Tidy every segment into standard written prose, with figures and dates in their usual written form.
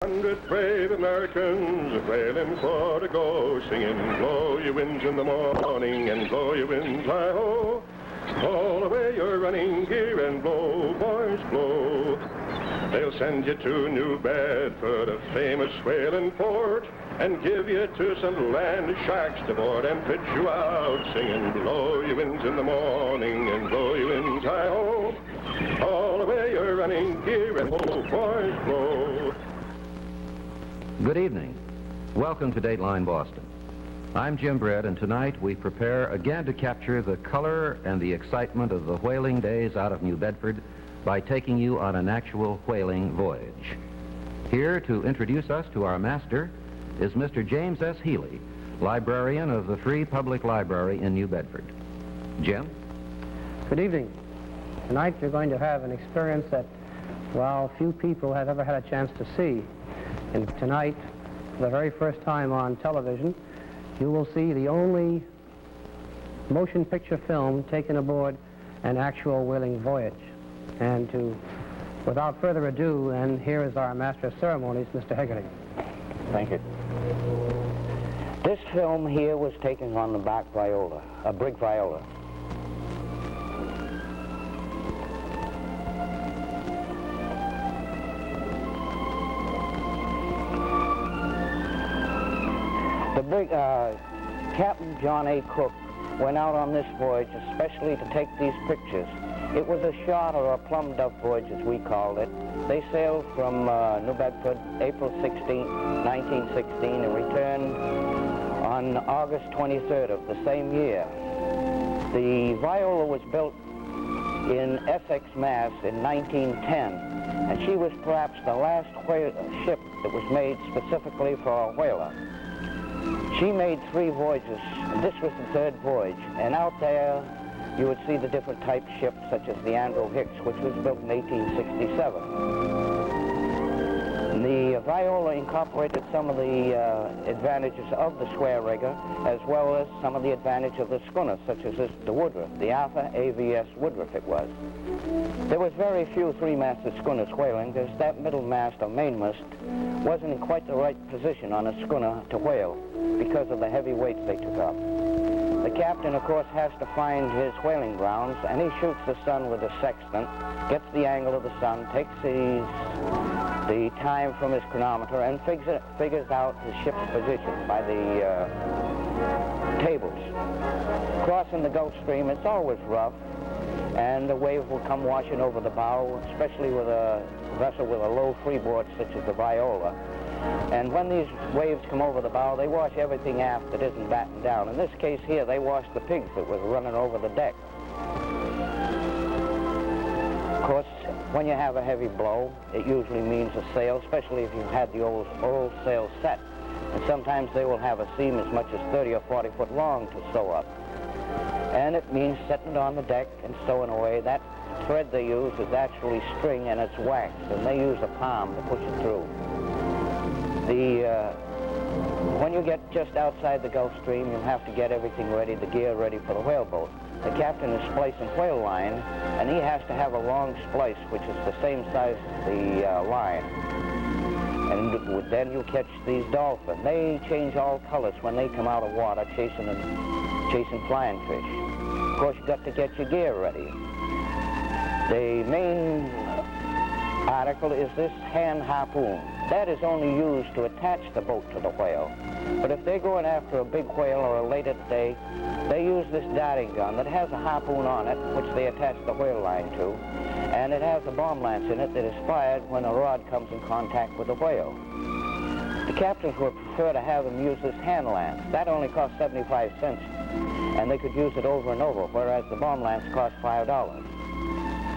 100 brave Americans wailing for to go, singing, blow your winds in the morning and blow your winds, hi-ho. All away your running gear and blow, boys, blow. They'll send you to New Bedford, a famous whaling port, and give you to some land sharks to board and pitch you out, singing, blow your winds in the morning and blow your winds, hi-ho. All away your running gear and blow, boys, blow. Good evening. Welcome to Dateline Boston. I'm Jim Brett, and tonight we prepare again to capture the color and the excitement of the whaling days out of New Bedford by taking you on an actual whaling voyage. Here to introduce us to our master is Mr. James S. Healy, librarian of the Free Public Library in New Bedford. Jim? Good evening. Tonight you're going to have an experience that, well, few people have ever had a chance to see. And tonight, for the very first time on television, you will see the only motion picture film taken aboard an actual whaling voyage. And without further ado, and here is our Master of Ceremonies, Mr. Hegarty. Thank you. This film here was taken on the back Viola, a brig Viola. The brig, Captain John A. Cook went out on this voyage especially to take these pictures. It was a shot or a plum duck voyage, as we called it. They sailed from New Bedford April 16, 1916, and returned on August 23rd of the same year. The Viola was built in Essex, Mass. in 1910, and she was perhaps the last ship that was made specifically for a whaler. She made 3 voyages, and this was the 3rd voyage, and out there you would see the different type ships, such as the Andrew Hicks, which was built in 1867. The Viola incorporated some of the advantages of the square rigger, as well as some of the advantage of the schooner, such as the Woodruff, the Arthur AVS Woodruff it was. There was very few 3-masted schooners whaling, because that middle mast or mainmast wasn't in quite the right position on a schooner to whale because of the heavy weights they took up. The captain, of course, has to find his whaling grounds, and he shoots the sun with a sextant, gets the angle of the sun, takes the time from his chronometer, and figures out his ship's position by the tables. Crossing the Gulf Stream, it's always rough, and the wave will come washing over the bow, especially with a vessel with a low freeboard such as the Viola. And when these waves come over the bow, they wash everything aft that isn't battened down. In this case here, they washed the pigs that was running over the deck. Of course, when you have a heavy blow, it usually means a sail, especially if you've had the old sail set. And sometimes they will have a seam as much as 30 or 40 foot long to sew up. And it means setting it on the deck and sewing away. That thread they use is actually string, and it's waxed, and they use a palm to push it through. When you get just outside the Gulf Stream, you'll have to get everything ready, the gear ready for the whaleboat. The captain is splicing whale line, and he has to have a long splice, which is the same size as the line. And then you catch these dolphins. They change all colors when they come out of water chasing flying fish. Of course, you've got to get your gear ready. The main article is this hand harpoon. That is only used to attach the boat to the whale. But if they're going after a big whale or late at the day, they use this darting gun that has a harpoon on it, which they attach the whale line to, and it has a bomb lance in it that is fired when a rod comes in contact with the whale. The captains would prefer to have them use this hand lance. That only costs 75 cents, and they could use it over and over, whereas the bomb lance costs $5.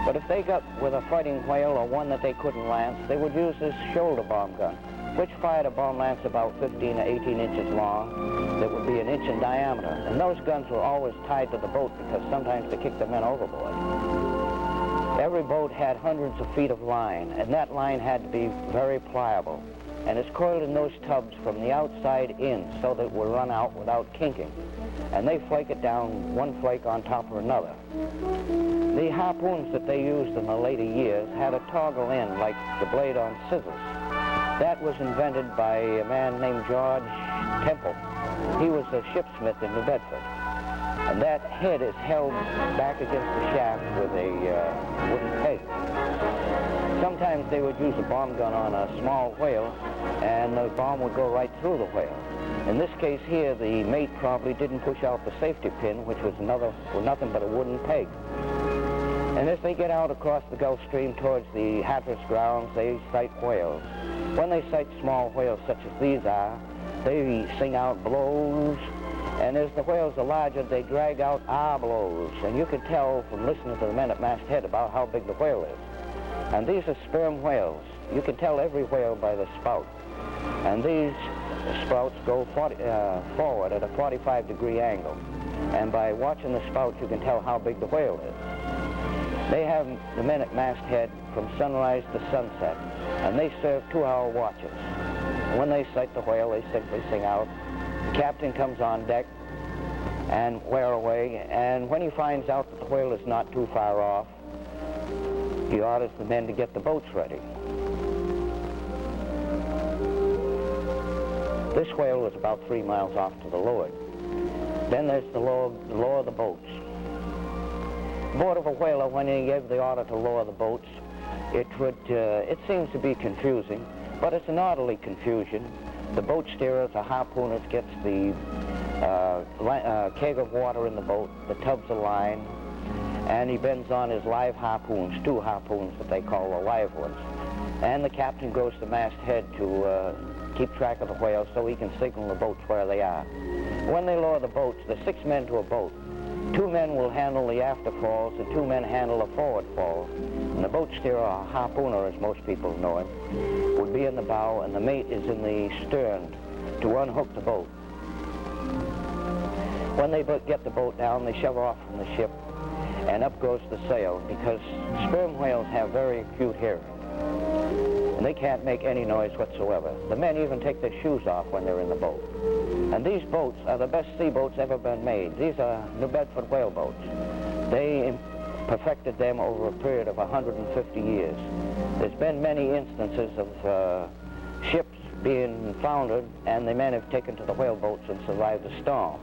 But if they got with a fighting whale or one that they couldn't lance, they would use this shoulder bomb gun, which fired a bomb lance about 15 to 18 inches long that would be an inch in diameter. And those guns were always tied to the boat because sometimes they kicked the men overboard. Every boat had hundreds of feet of line, and that line had to be very pliable. And it's coiled in those tubs from the outside in so that it will run out without kinking. And they flake it down, one flake on top of another. The harpoons that they used in the later years had a toggle in like the blade on scissors. That was invented by a man named George Temple. He was a shipsmith in New Bedford. And that head is held back against the shaft with a wooden peg. Sometimes they would use a bomb gun on a small whale, and the bomb would go right through the whale. In this case here, the mate probably didn't push out the safety pin, which was nothing but a wooden peg. And as they get out across the Gulf Stream towards the Hatteras grounds, they sight whales. When they sight small whales such as these are, they sing out blows, and as the whales are larger, they drag out blows. And you can tell from listening to the men at masthead about how big the whale is. And these are sperm whales. You can tell every whale by the spout. And these spouts go forward at a 45-degree angle. And by watching the spout, you can tell how big the whale is. They have the men at masthead from sunrise to sunset, and they serve 2-hour watches. When they sight the whale, they simply sing out. The captain comes on deck and wear away, and when he finds out that the whale is not too far off, he orders the men to get the boats ready. This whale was about 3 miles off to the leeward. Then there's the lower the boats. Aboard of a whaler, when he gave the order to lower the boats, it seems to be confusing, but it's an orderly confusion. The boat steerers or harpooners gets the keg of water in the boat, the tubs of line, and he bends on his live harpoons, 2 harpoons that they call the live ones. And the captain goes to masthead to keep track of the whales so he can signal the boats where they are. When they lower the boats, there's 6 men to a boat. 2 men will handle the after falls, and 2 men handle the forward falls. And the boat steerer, or harpooner, as most people know him, would be in the bow, and the mate is in the stern to unhook the boat. When they get the boat down, they shove off from the ship, and up goes the sail, because sperm whales have very acute hearing, and they can't make any noise whatsoever. The men even take their shoes off when they're in the boat. And these boats are the best sea boats ever been made. These are New Bedford whale boats. They perfected them over a period of 150 years. There's been many instances of ships being foundered, and the men have taken to the whale boats and survived the storm.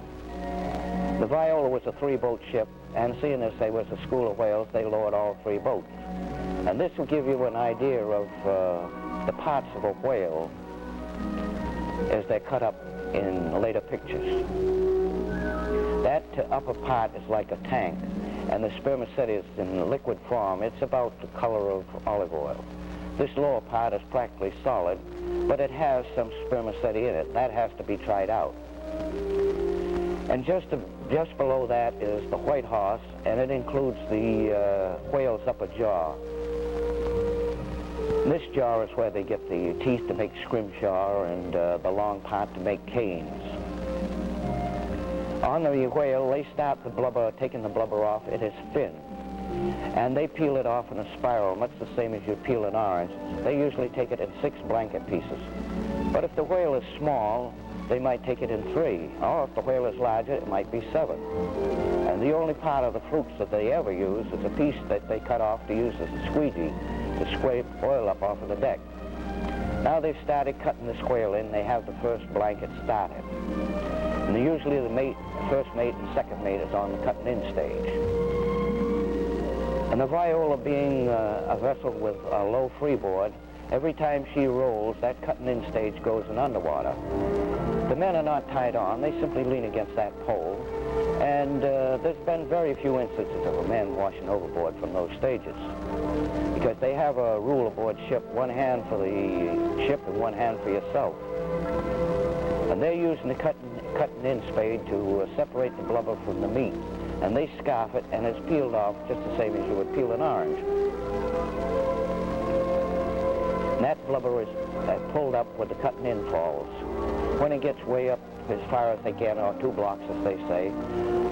The Viola was a 3-boat ship, and seeing as they was a school of whales, they lowered all 3 boats. And this will give you an idea of the parts of a whale as they're cut up in later pictures. That upper part is like a tank, and the spermaceti is in liquid form. It's about the color of olive oil. This lower part is practically solid, but it has some spermaceti in it. That has to be tried out. And just below that is the white horse, and it includes the whale's upper jaw. This jaw is where they get the teeth to make scrimshaw and the long part to make canes. On the whale, they start the blubber, taking the blubber off. It is thin, and they peel it off in a spiral, much the same as you peel an orange. They usually take it in 6 blanket pieces. But if the whale is small, they might take it in 3, or if the whale is larger, it might be 7. And the only part of the flukes that they ever use is a piece that they cut off to use as a squeegee to scrape oil up off of the deck. Now they've started cutting this whale in. They have the first blanket started. And usually the first mate and second mate is on the cutting in stage. And the Viola being a vessel with a low freeboard, every time she rolls, that cutting in stage goes in underwater. The men are not tied on. They simply lean against that pole. And there's been very few instances of a man washing overboard from those stages, because they have a rule aboard ship, 1 hand for the ship and 1 hand for yourself. And they're using the cutting in spade to separate the blubber from the meat. And they scarf it, and it's peeled off just the same as you would peel an orange. And that blubber is pulled up with the cutting in falls. When it gets way up as far as they can, or 2 blocks as they say,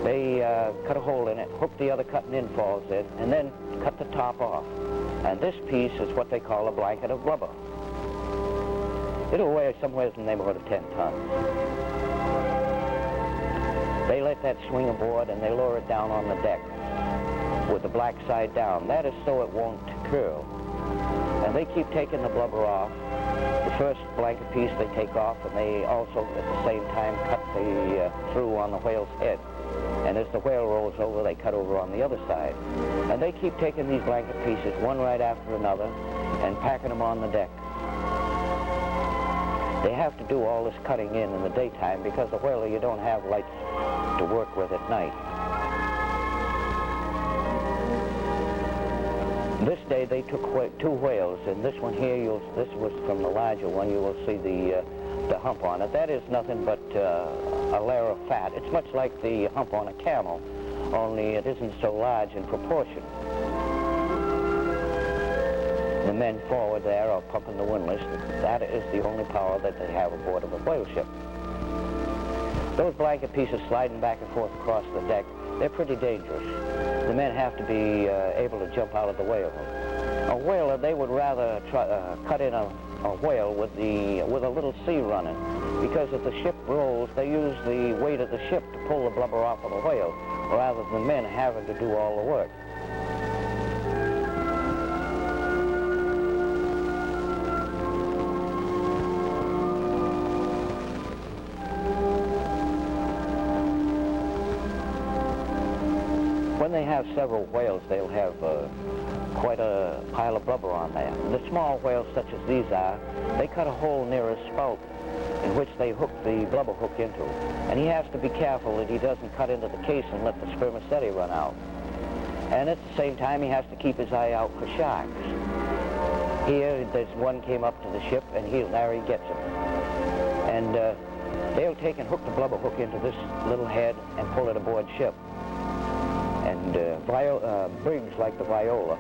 they cut a hole in it, hook the other cutting in falls in, and then cut the top off. And this piece is what they call a blanket of blubber. It'll weigh somewhere in the neighborhood of 10 tons. They let that swing aboard, and they lower it down on the deck with the black side down. That is so it won't curl. And they keep taking the blubber off. The first blanket piece they take off, and they also at the same time cut the through on the whale's head. And as the whale rolls over, they cut over on the other side. And they keep taking these blanket pieces one right after another and packing them on the deck. They have to do all this cutting in the daytime because the whaler, you don't have lights to work with at night. This day they took 2 whales, and this one here, this was from the larger one. You will see the hump on it. That is nothing but a layer of fat. It's much like the hump on a camel, only it isn't so large in proportion. The men forward there are pumping the windlass. That is the only power that they have aboard of a whale ship. Those blanket pieces sliding back and forth across the deck, they're pretty dangerous. The men have to be able to jump out of the way of them. A whaler, they would rather cut in a whale with a little sea running, because if the ship rolls, they use the weight of the ship to pull the blubber off of the whale, rather than men having to do all the work. When they have several whales, they'll have quite a pile of blubber on there. The small whales, such as these are, they cut a hole near a spout in which they hook the blubber hook into. And he has to be careful that he doesn't cut into the case and let the spermaceti run out. And at the same time, he has to keep his eye out for sharks. Here, there's one came up to the ship, and there he gets him. And they'll take and hook the blubber hook into this little head and pull it aboard ship. And brigs like the Viola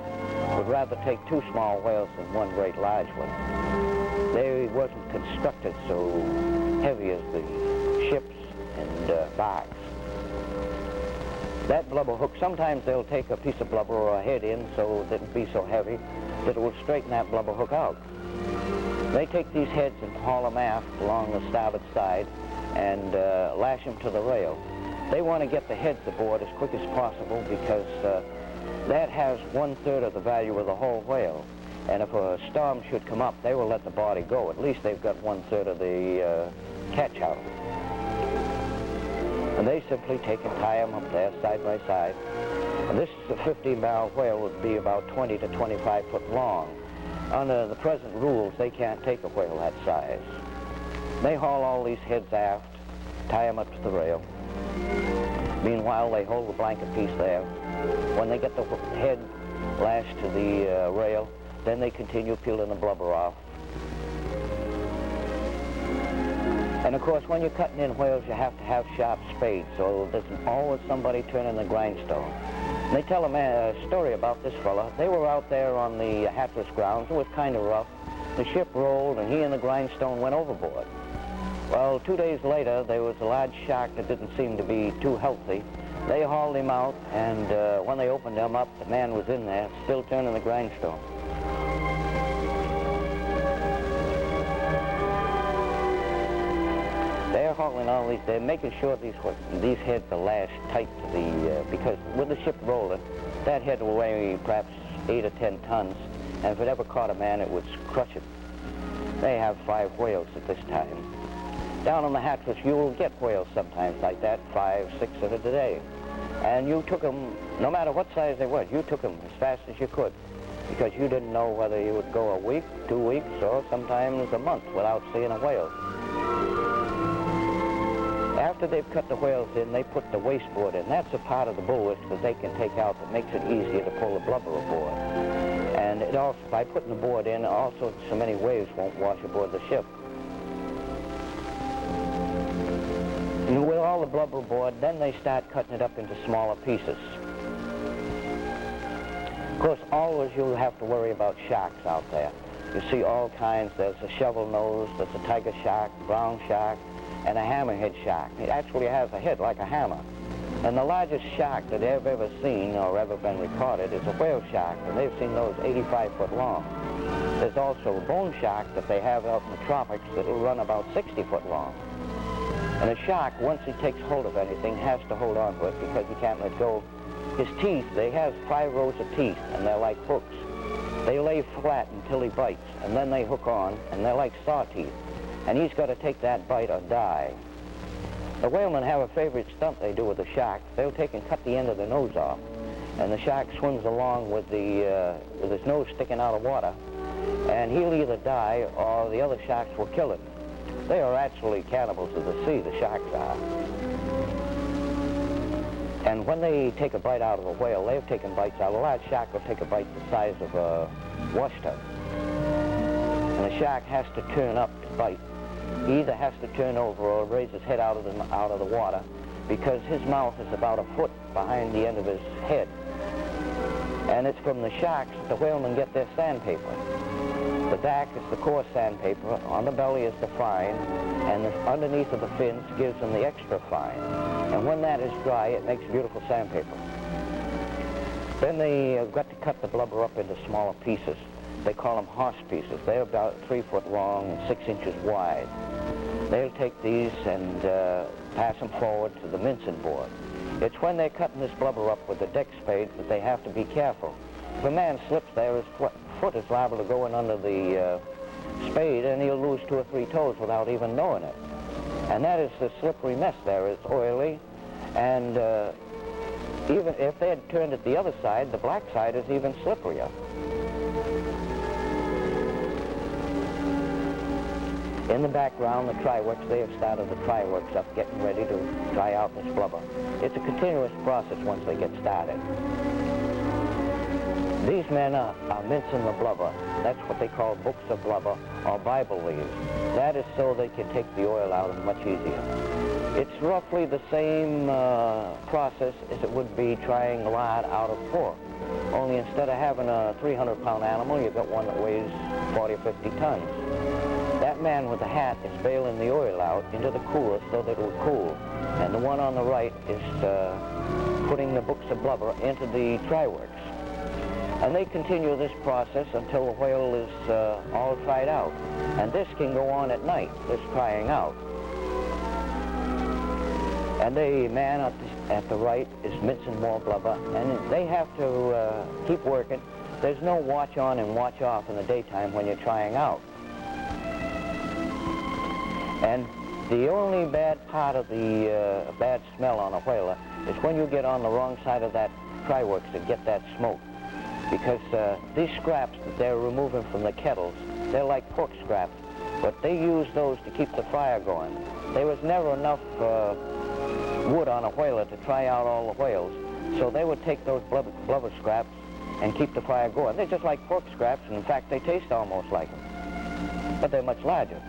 would rather take 2 small whales than 1 great large one. They wasn't constructed so heavy as the ships and barks. That blubber hook, sometimes they'll take a piece of blubber or a head in so that it'll be so heavy that it will straighten that blubber hook out. They take these heads and haul them aft along the starboard side and lash them to the rail. They want to get the heads aboard as quick as possible because that has 1/3 of the value of the whole whale. And if a storm should come up, they will let the body go. At least they've got 1/3 of the catch out of it. And they simply take and tie them up there side by side. And this is a 15-barrel whale would be about 20 to 25 foot long. Under the present rules, they can't take a whale that size. They haul all these heads aft, tie them up to the rail. Meanwhile, they hold the blanket piece there. When they get the head lashed to the rail, then they continue peeling the blubber off. And of course, when you're cutting in whales, you have to have sharp spades, so there's always somebody turning the grindstone. And they tell a story about this fella. They were out there on the Hatteras grounds. It was kind of rough. The ship rolled, and he and the grindstone went overboard. Well, 2 days later, there was a large shark that didn't seem to be too healthy. They hauled him out, and when they opened him up, the man was in there, still turning the grindstone. They're hauling all these, they're making sure these heads are lashed tight to the, because with the ship rolling, that head will weigh perhaps 8 or 10 tons, and if it ever caught a man, it would crush him. They have 5 whales at this time. Down on the Hatteras, you will get whales sometimes like that, 5, 6 of it a day. And you took them, no matter what size they were, you took them as fast as you could, because you didn't know whether you would go a week, 2 weeks, or sometimes a month without seeing a whale. After they've cut the whales in, they put the wasteboard in. That's a part of the bulwark that they can take out that makes it easier to pull the blubber aboard. And it also, by putting the board in, also so many waves won't wash aboard the ship. And with all the blubber aboard, then they start cutting it up into smaller pieces. Of course, always you'll have to worry about sharks out there. You see all kinds. There's a shovel nose, there's a tiger shark, brown shark, and a hammerhead shark. It actually has a head like a hammer. And the largest shark that I've ever seen or ever been recorded is a whale shark, and they've seen those 85 foot long. There's also a bone shark that they have out in the tropics that'll run about 60 foot long. And a shark, once he takes hold of anything, has to hold on to it because he can't let go. His teeth, they have 5 rows of teeth, and they're like hooks. They lay flat until he bites, and then they hook on, and they're like saw teeth. And he's got to take that bite or die. The whalemen have a favorite stunt they do with the shark. They'll take and cut the end of the nose off, and the shark swims along with his nose sticking out of water, and he'll either die or the other sharks will kill him. They are actually cannibals of the sea, the sharks are. And when they take a bite out of a whale, they've taken bites out. A large shark will take a bite the size of a wash tub. And the shark has to turn up to bite. He either has to turn over or raise his head out of the water, because his mouth is about a foot behind the end of his head. And it's from the sharks that the whalemen get their sandpaper. The back is the coarse sandpaper, on the belly is the fine, and underneath of the fins gives them the extra fine. And when that is dry, it makes beautiful sandpaper. Then they have got to cut the blubber up into smaller pieces. They call them horse pieces. They're about 3 foot long and 6 inches wide. They'll take these and pass them forward to the mincing board. It's when they're cutting this blubber up with the deck spade that they have to be careful. If a man slips there, his foot is liable to go in under the spade, and he'll lose 2 or 3 toes without even knowing it. And that is the slippery mess there. It's oily, and even if they had turned it the other side, the black side is even slipperier. In the background, the try-works, they have started the try-works up, getting ready to dry out this blubber. It's a continuous process once they get started. These men are mincing the blubber. That's what they call books of blubber or Bible leaves. That is so they can take the oil out much easier. It's roughly the same process as it would be trying lard out of pork. Only instead of having a 300-pound animal, you've got one that weighs 40 or 50 tons. That man with the hat is bailing the oil out into the cooler so that it will cool. And the one on the right is putting the books of blubber into the try-works. And they continue this process until the whale is all tried out. And this can go on at night, this trying out. And the man at the right is mincing more blubber, and they have to keep working. There's no watch on and watch off in the daytime when you're trying out. And the only bad part of the bad smell on a whaler is when you get on the wrong side of that try-works to get that smoke. Because these scraps that they're removing from the kettles, they're like pork scraps, but they use those to keep the fire going. There was never enough wood on a whaler to try out all the whales, so they would take those blubber scraps and keep the fire going. They're just like pork scraps, and in fact they taste almost like them, but they're much larger.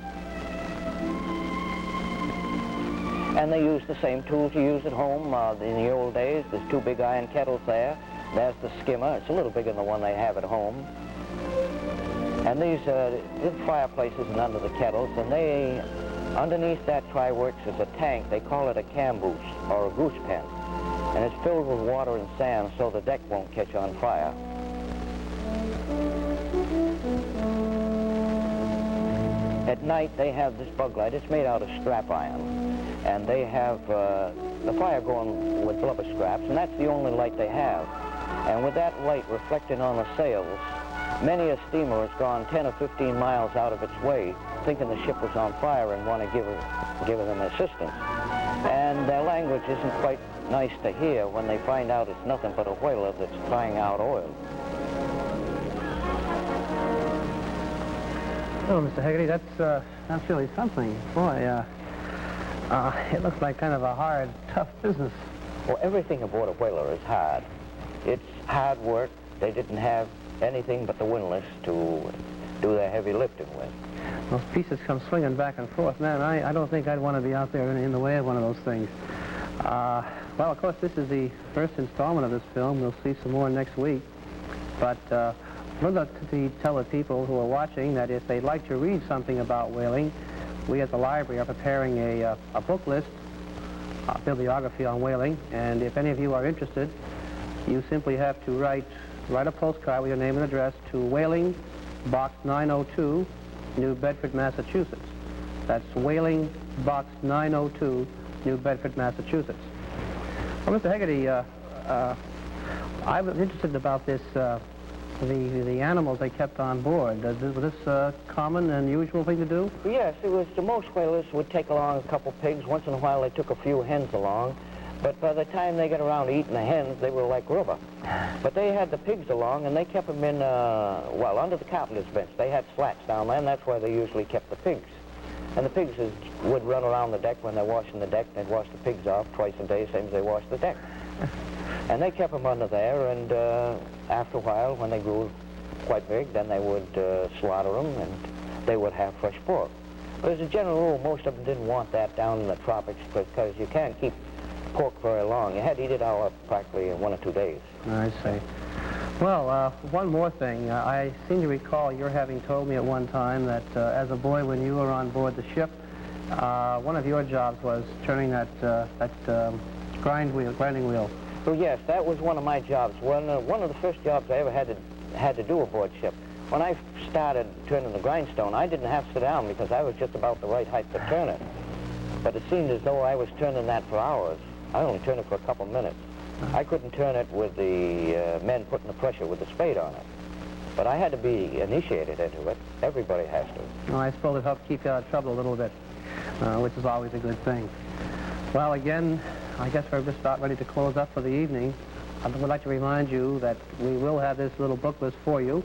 And they use the same tools you use at home. In the old days, there's 2 big iron kettles there. There's the skimmer. It's a little bigger than the one they have at home. And these fireplaces and under the kettles, and they, underneath that try-works is a tank. They call it a camboose or a goose pen. And it's filled with water and sand so the deck won't catch on fire. At night, they have this bug light. It's made out of strap iron. And they have the fire going with blubber scraps, and that's the only light they have. And with that light reflecting on the sails, many a steamer has gone 10 or 15 miles out of its way, thinking the ship was on fire and want to give them assistance. And their language isn't quite nice to hear when they find out it's nothing but a whaler that's trying out oil. Oh, Mr. Haggerty, that's really something. Boy, it looks like kind of a hard, tough business. Well, everything aboard a whaler is hard. It's hard work. They didn't have anything but the windlass to do their heavy lifting with. Those pieces come swinging back and forth. Man, I don't think I'd want to be out there in the way of one of those things. Well, of course, this is the first installment of this film. We'll see some more next week. But we'd like to tell the people who are watching that if they'd like to read something about whaling, we at the library are preparing a book list, bibliography on whaling, and if any of you are interested, you simply have to write a postcard with your name and address to Whaling, Box 902, New Bedford, Massachusetts. That's Whaling, Box 902, New Bedford, Massachusetts. Well, Mr. Haggerty, I was interested about this the animals they kept on board. Was this a common and usual thing to do? Yes, it was. The most whalers would take along a couple pigs. Once in a while they took a few hens along. But by the time they got around to eating the hens, they were like rubber. But they had the pigs along, and they kept them in, well, under the carpenter's bench. They had slats down there, and that's where they usually kept the pigs. And the pigs would run around the deck when they're washing the deck. They'd wash the pigs off twice a day, same as they wash the deck. And they kept them under there, and after a while, when they grew quite big, then they would slaughter them, and they would have fresh pork. But as a general rule, most of them didn't want that down in the tropics because you can't keep pork very long. You had to eat it all up practically in 1 or 2 days. I see. Well, one more thing. I seem to recall your having told me at one time that as a boy, when you were on board the ship, one of your jobs was turning that grinding wheel. So yes, that was one of my jobs. One of the first jobs I ever had to do aboard ship. When I started turning the grindstone, I didn't have to sit down because I was just about the right height to turn it. But it seemed as though I was turning that for hours. I only turned it for a couple minutes. I couldn't turn it with the men putting the pressure with the spade on it. But I had to be initiated into it. Everybody has to. Well, I suppose it helped keep you out of trouble a little bit, which is always a good thing. Well, again, I guess we're just about ready to close up for the evening. I would like to remind you that we will have this little booklet for you,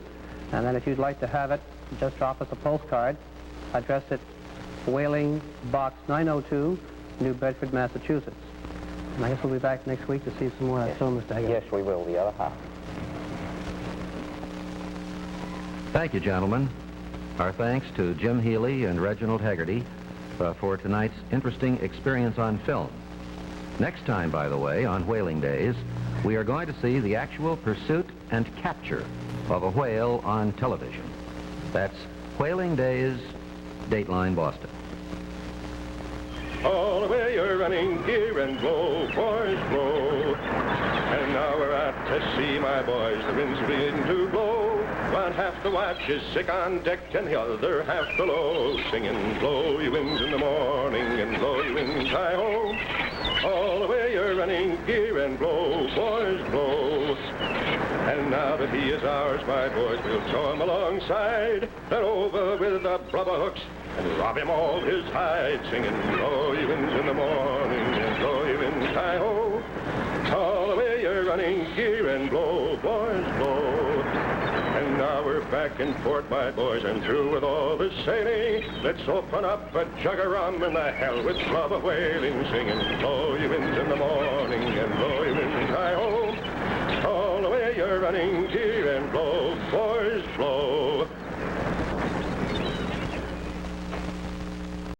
and then if you'd like to have it, just drop us a postcard. Address it Whaling Box 902, New Bedford, Massachusetts. And I guess we'll be back next week to see some more of that film, Mr. Hager. Yes, we will, the other half. Thank you, gentlemen. Our thanks to Jim Healy and Reginald Haggerty for tonight's interesting experience on film. Next time, by the way, on Whaling Days, we are going to see the actual pursuit and capture of a whale on television. That's Whaling Days, Dateline Boston. All the way you're running, gear and blow, boys, blow. And now we're out to sea, my boys, the wind's beginning to blow. One half the watch is sick on deck and the other half below, singing, blow ye winds in the morning and blow ye winds high-ho. All the way you're running, gear and blow, boys, blow. And now that he is ours, my boys, we'll tow him alongside, then over with the blubber hooks and rob him of his hide, singing, blow ye winds in the morning and blow ye winds high-ho. All the way you're running, gear and blow, boys, blow. And now we're back in port, my boys, and through with all the sailing. Let's open up a jug of rum in the hell with love of whaling, singing, blow ye winds in the morning and blow ye winds high-ho. All the way you're running, gear and blow, boys, blow.